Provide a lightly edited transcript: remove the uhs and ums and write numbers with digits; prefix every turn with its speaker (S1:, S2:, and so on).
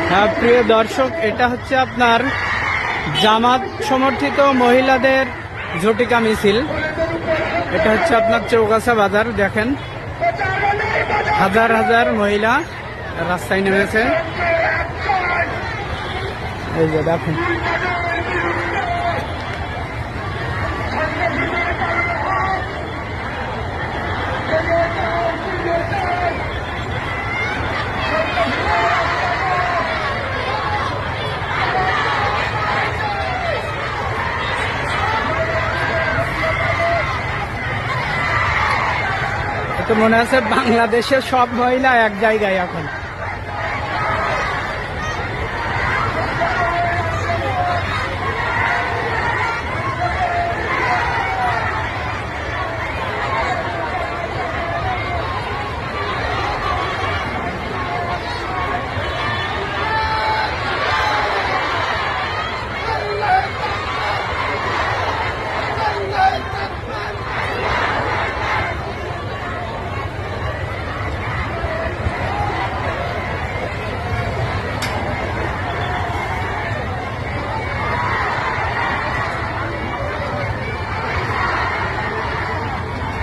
S1: হ্যাঁ প্রিয় দর্শক, এটা হচ্ছে আপনার জামাত সমর্থিত মহিলাদের ঝটিকা মিছিল। এটা হচ্ছে আপনার চৌগাছা বাজার। দেখেন হাজার হাজার মহিলা রাস্তায় নেমেছে। এই যে দেখেন, তো মনে আছে বাংলাদেশের সব মহিলা এক জায়গায় এখন।